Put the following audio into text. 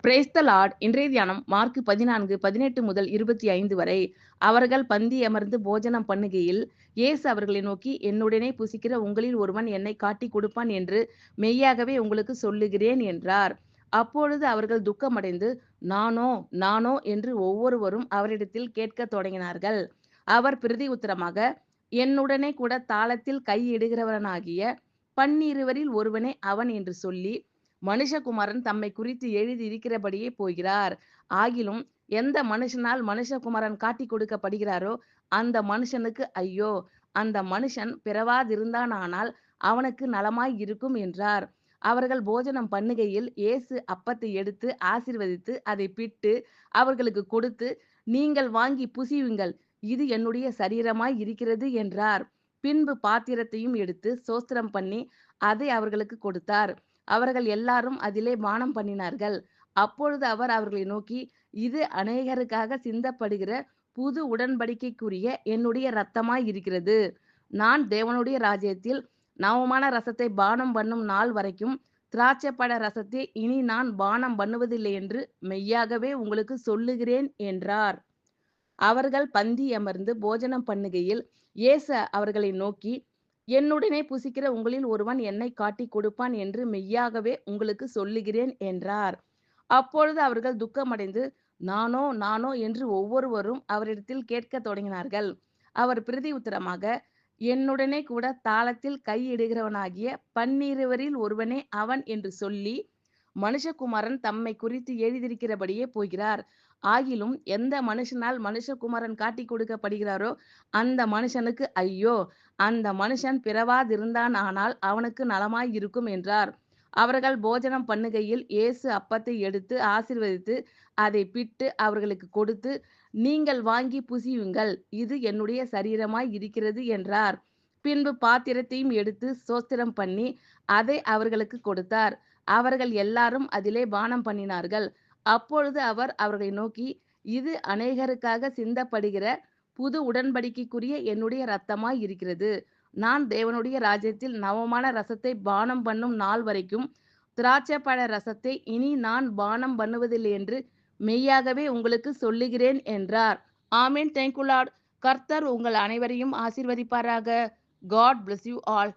Praise the Lord. இன்றைய தியானம் mark 14:18 முதல் 25 வரை. அவர்கள் பந்தி அமர்ந்து போஜனம் பண்ணுகையில் இயேசு அவர்களை நோக்கி, என்னுடனே புசிக்கிற உங்களில் ஒருவன் என்னை காட்டிக் கொடுப்பான் என்று மெய்யாகவே உங்களுக்கு சொல்லுகிறேன் என்றார். அப்பொழுது அவர்கள் துக்கமடைந்து, நானோ நானோ என்று ஒவ்வொருவரும் அவரிடத்தில் கேட்கத் தொடங்கினார்கள். அவர் பிரதி உத்தரமாக, என்னுடனே கூட தாளத்தில் கையிடுகிறவனாகிய 12 ஒருவனே அவன் என்று சொல்லி, மனுஷகுமாரன் தம்மை குறித்து எழுதியிருக்கிறபடியே போகிறார். ஆகிலும் எந்த மனுஷனால் மனுஷகுமாரன் காட்டிக் கொடுக்கப்படுகிறாரோ அந்த மனுஷனுக்கு ஐயோ! அந்த மனுஷன் பிறவாதிருந்தானானால் அவனுக்கு நலமாய் இருக்கும் என்றார். அவர்கள் போஜனம் பண்ணுகையில் இயேசு அப்பத்தை எடுத்து ஆசீர்வதித்து அதைப் பிட்டு அவர்களுக்குக் கொடுத்து, நீங்கள் வாங்கி புசியுங்கள், இது என்னுடைய சரீரமாய் இருக்கிறது என்றார். பின்பு பாத்திரத்தையும் எடுத்து ஸ்தோத்திரம் பண்ணி அதை அவர்களுக்குக் கொடுத்தார். அவர்கள் எல்லாரும் அதிலே பானம் பண்ணினார்கள். அப்பொழுது அவர் அவர்களை நோக்கி, இது அநேகருக்காக சிந்தப்படுகிற புது உடன்படிக்கைக்குரிய என்னுடைய இரத்தமாய் இருக்கிறது. நான் தேவனுடைய ராஜ்யத்தில் நவமான ரசத்தை பானம் பண்ணும் நாள் வரைக்கும் திராட்சைப்பழ ரசத்தை இனி நான் பானம் பண்ணுவதில்லை என்று மெய்யாகவே உங்களுக்கு சொல்லுகிறேன் என்றார். அவர்கள் பந்தி அமர்ந்து போஜனம் பண்ணுகையில் இயேசு அவர்களை நோக்கி, என்னுடனே புசிக்கிற உங்களில் ஒருவன் என்னை காட்டிக் கொடுப்பான் என்று மெய்யாகவே உங்களுக்கு சொல்லுகிறேன் என்றார். அப்பொழுது அவர்கள் துக்கமடைந்து, நானோ நானோ என்று ஒவ்வொருவரும் அவரிடத்தில் கேட்கத் தொடங்கினார்கள். அவர் பிரதி உத்தரமாக, என்னுடனே கூட தாளத்தில் கையிடுகிறவனாகிய 12 ஒருவனே அவன் என்று சொல்லி, மனுஷகுமாரன் தம்மை குறித்து எழுதியிருக்கிறபடியே போகிறார். ஆகிலும் எந்த மனுஷனால் மனுஷகுமாரன் காட்டிக் கொடுக்கப்படுகிறாரோ அந்த மனுஷனுக்கு ஐயோ! அந்த மனுஷன் பிறவாதிருந்தானானால் அவனுக்கு நலமாய் இருக்கும் என்றார். அவர்கள் போஜனம் பண்ணுகையில் இயேசு அப்பத்தை எடுத்து ஆசீர்வதித்து அதைப் பிட்டு அவர்களுக்குக் கொடுத்து, நீங்கள் வாங்கி புசியுங்கள், இது என்னுடைய சரீரமாய் இருக்கிறது என்றார். பின்பு பாத்திரத்தையும் எடுத்து ஸ்தோத்திரம் பண்ணி அதை அவர்களுக்குக் கொடுத்தார். அவர்கள் எல்லாரும் அதிலே பானம் பண்ணினார்கள். அப்பொழுது அவர் அவர்களை நோக்கி, இது அநேகருக்காக சிந்தப்படுகிற புது உடன்படிக்கைக்குரிய என்னுடைய இரத்தமாய் இருக்கிறது. நான் தேவனுடைய ராஜ்யத்தில் நவமான ரசத்தை பானம் பண்ணும் நாள் வரைக்கும் திராட்சைப்பழ ரசத்தை இனி நான் பானம் பண்ணுவதில்லை என்று மெய்யாகவே உங்களுக்கு சொல்லுகிறேன் என்றார். ஆமென். Thank you lord. கர்த்தர் உங்கள் அனைவரையும் ஆசீர்வதிப்பாராக. God bless you all.